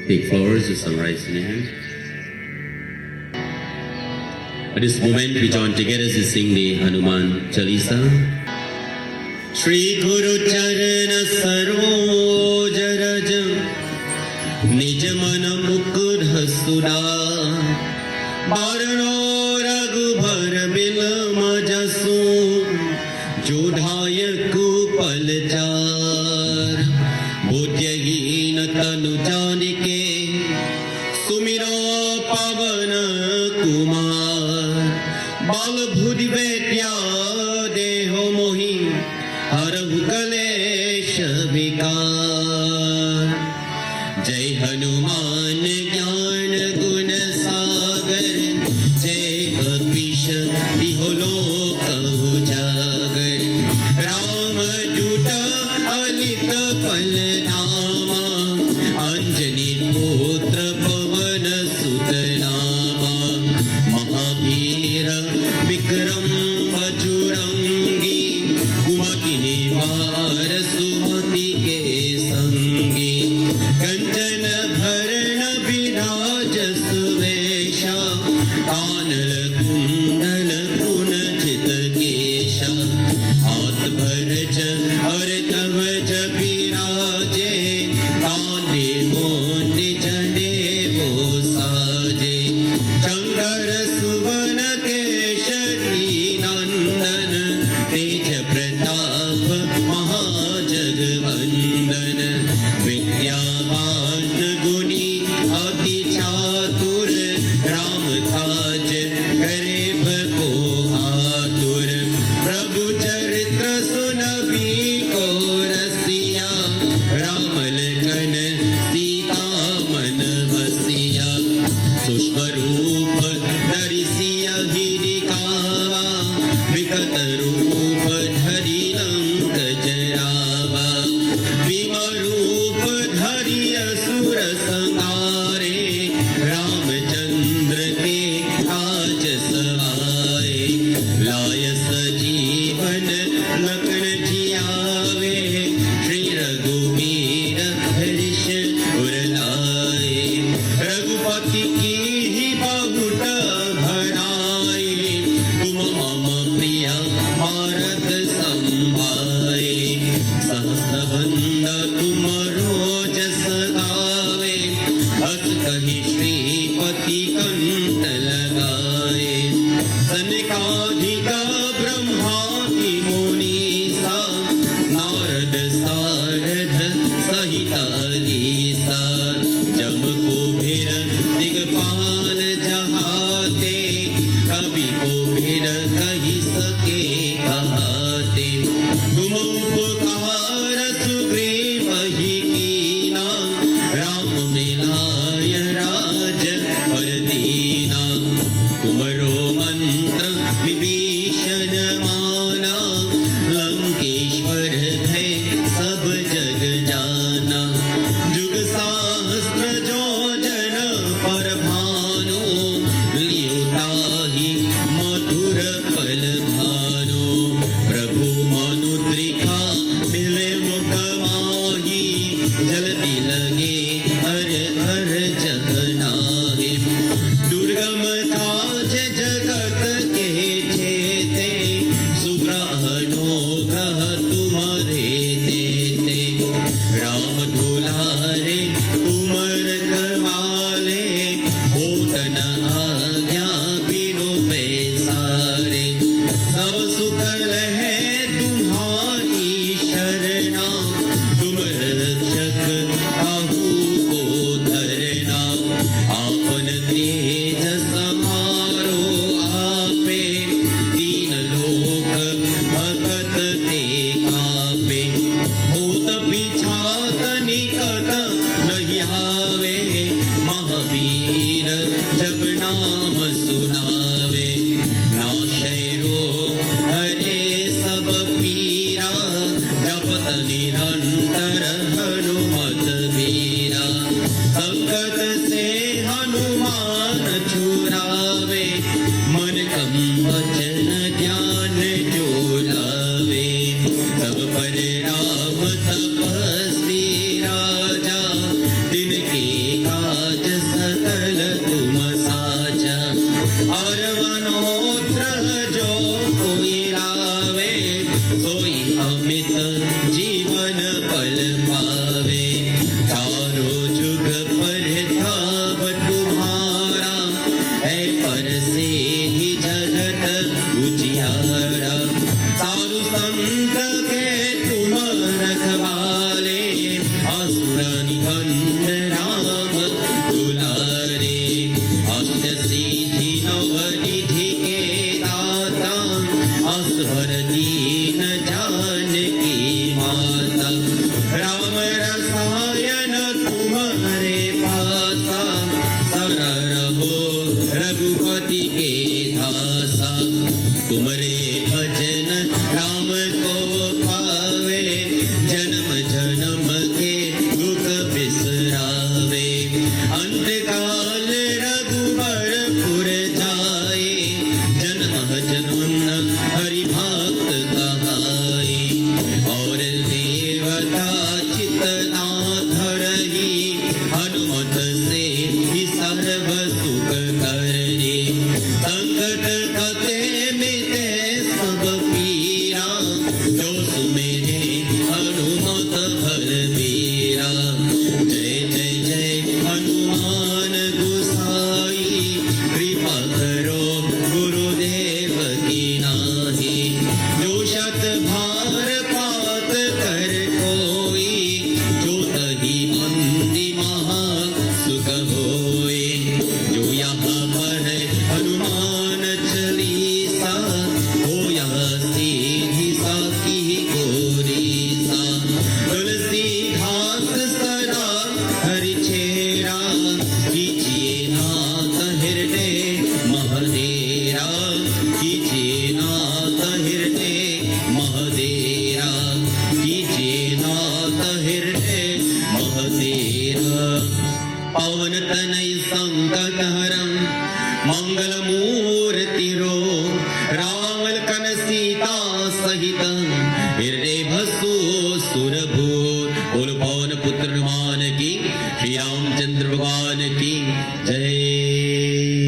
take flowers to sunrise in your hand. At this moment, we join together to sing the Hanuman Chalisa. Shri Guru Charana Saroj Raj Nij Mana Mukud Hasuda Barno Raghubar Bilama Jasu Jodhaya Kupalchar Bodhyahin Tanu Janike Sumiro Pavana Kumar Bal Bhudi Vetya Deho Mohi Harahu Kalesha Vikar Jai Hanuman Gyan Gun Sagar Jai Bhavisha Viholo Kahu Jagar Ram Juta Alita Palnama Anjani Putra Pavana Sutanama Mahavira Vikram Vajurangi Kumakini Vara Sumati Ke Sangi Kanjan Bharana Viraja Suvesha Kanal Kundal Punajit Kesha At Bharaj Artavaj Viraje Kande Mondi Jane Vosaje Changar Suvana Keshari Nandan Tej Pratap Mahajagvandan Vidyavan Guni Ati Chatur Ram Kaj Garib Ko Atur Prabhu Charitra Sunavi Ko Rasiya Ram Lakhan Sita Man Vasiya Sushma Roop Darisiya Hirikava Vikat Roop Dhari Lank Jarava Vima Roop Dhari Asura Sangare Ramchandra Ke Kaj Savaye Laya Sajeevan Lakhan Jiyave Shri Raghubir Harish Urlaye Raghupati Ki hi bahut bharaye Tum mama priya Bharat sambhaye Sahasrabandha tumaro jas gaave As kahi Shripati kant lagaye Sanikadhika Brahmati Munisa Narad Sarad Sahita Alisa Jam Kubhir Digpal Jahate Kavi Kubhir Kahi Sake Kahate Tum Upkar Sugriv Hi Kina Ram Milaya Raj Ardina Tumaro Mantra Vibhishan Mana Lankeshwar Bhai Sab Jag Jana Jug Sahasra Jojana Parabhano Liyutahi Madhur Palbhano Prabhu Manudrika Mile Mukamahi Jalti Lage Har Har Jagnahe Durgam Kaj Jagat Ke Chete Sugrahano Grah Tumare Tete Ram Dhulare Tumar Kamale Hotana Agya Bino Pesare Sab Sukal Hai Tumhari Sharna Tum Rakshak Kahu Ko Dharna Apan Tej Samaro Ape Teen Lok Bhagat Te Kape Bhut Pichat Nikat Nahi Have Mahavir Jab Naam Sunave Nashay Rog Hare Sab Pira Japat Nirantar Hanumat Veera Sankat Se Hanuman Churave Man Kam Vachan Dhyan Jolave Sab Par Ram Tapasvi Raja Din Ke पति के दासा कुमरे भजन राम को पावे जन्म जन्म के दुख बिसरावे अंतकाल रघुबर पुर जाए जन्म जन्म हरि भक्त कहाए और देवता चितना धरही हनुमत से ही सर्व सुख करही संकट कटे मिटे सब पीरा जो सुमेरे हनुमत बलबीरा जय जय जय हनुमान गोसाई कृपा करो गुरुदेव की नाही जो शत भार पात कर कोई जो तही बंदी महा सुख होए जो यहाँ पर हनुमान चालीसा हो यहाँ सीधी साखी गोरी सा तुलसी घास सरा हरि छेरा कीजिए नाथ हृदय महदेरा कीजिए नाथ हृदय महदेरा कीजिए नाथ हृदय महदेरा पवन तनय संकट हरम मंगल मूर्ति रो राम लखन सीता सहित हृदय भसु सुरभूर बोल पवन पुत्र हनुमान की श्री रामचंद्र भगवान की जय।